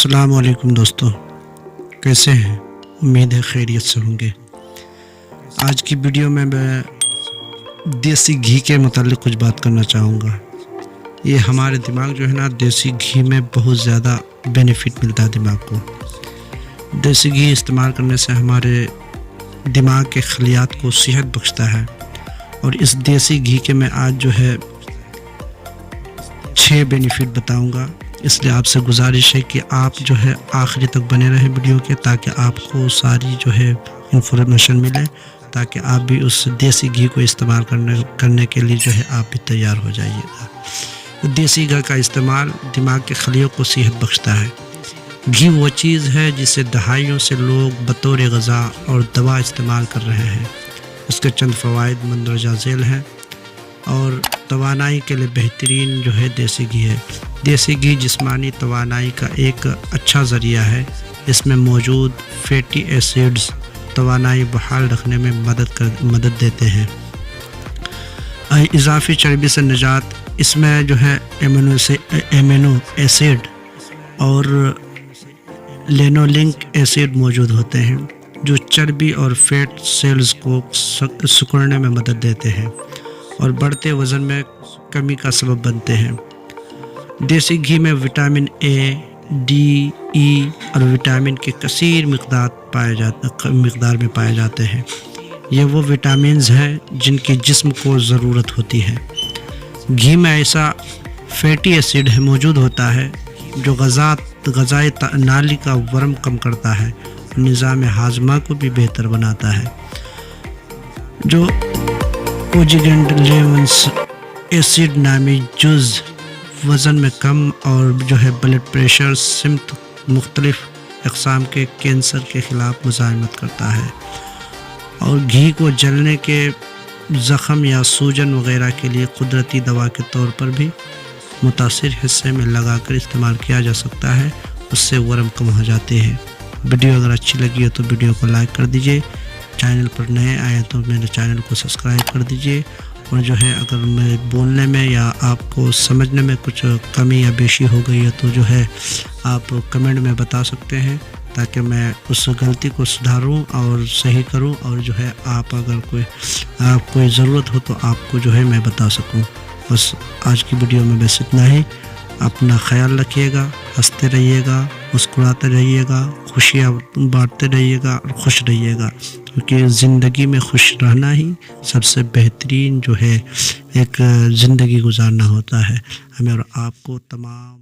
अस्सलाम वालेकुम दोस्तों, कैसे हैं? उम्मीद है खैरियत से होंगे। आज की वीडियो में मैं देसी घी के मुतालिक कुछ बात करना चाहूँगा। ये हमारे दिमाग जो है ना, देसी घी में बहुत ज़्यादा बेनिफिट मिलता है दिमाग को। देसी घी इस्तेमाल करने से हमारे दिमाग के खलियात को सेहत बख्शता है। और इस देसी घी के मैं आज जो है 6 बेनिफिट बताऊँगा। इसलिए आपसे गुजारिश है कि आप जो है आखिरी तक बने रहे वीडियो के, ताकि आपको सारी जो है इंफॉर्मेशन मिले, ताकि आप भी उस देसी घी को इस्तेमाल करने के लिए जो है आप भी तैयार हो जाइएगा। तो देसी घी का इस्तेमाल दिमाग के खलियों को सेहत बख्शता है। घी वो चीज़ है जिसे दहाइयों से लोग बतौर ग़ज़ा और दवा इस्तेमाल कर रहे हैं। उसके चंद फ़वाइद मंदरजा झेल हैं और तवानाई के लिए बेहतरीन जो है देसी घी है। देसी घी जिस्मानी तवानाई का एक अच्छा ज़रिया है। इसमें मौजूद फैटी एसिड्स तवानाई बहाल रखने में मदद देते हैं। इजाफी चर्बी से निजात, इसमें जो है एमिनो एसिड और लेनोलिक एसिड मौजूद होते हैं, जो चर्बी और फैट सेल्स को सिकुड़ने में मदद देते हैं और बढ़ते वज़न में कमी का सबब बनते हैं। देसी घी में विटामिन ए, डी, ई और विटामिन के कसीर मिक़दार में पाए जाते हैं। ये वो विटामिन्स हैं जिनकी जिस्म को ज़रूरत होती है। घी में ऐसा फैटी एसिड मौजूद होता है जो ग़ज़ाई नाली का वरम कम करता है और निज़ाम हाज़मा को भी बेहतर बनाता है। जो ओजिगेंडलेवंस एसिड नामी जुज़ वज़न में कम और जो है ब्लड प्रेशर सिमत मुख्तलिफ अक़साम के कैंसर के ख़िलाफ़ मुज़ाहमत करता है। और घी को जलने के ज़ख़म या सूजन वग़ैरह के लिए कुदरती दवा के तौर पर भी मुतासिर हिस्से में लगाकर इस्तेमाल किया जा सकता है। उससे वरम कम हो जाते हैं। वीडियो अगर अच्छी लगी हो तो वीडियो को लाइक कर दीजिए। चैनल पर नए आए तो मेरे चैनल को सब्सक्राइब कर दीजिए। और जो है अगर मैं बोलने में या आपको समझने में कुछ कमी या बेशी हो गई है तो जो है आप कमेंट में बता सकते हैं, ताकि मैं उस गलती को सुधारूं और सही करूं। और जो है आप अगर कोई ज़रूरत हो तो आपको जो है मैं बता सकूं। बस आज की वीडियो में बस इतना ही। अपना ख्याल रखिएगा, हंसते रहिएगा, मुस्कुराते रहिएगा, खुशियाँ बांटते रहिएगा और खुश रहिएगा, क्योंकि ज़िंदगी में खुश रहना ही सबसे बेहतरीन जो है एक ज़िंदगी गुजारना होता है। हमें और आपको तमाम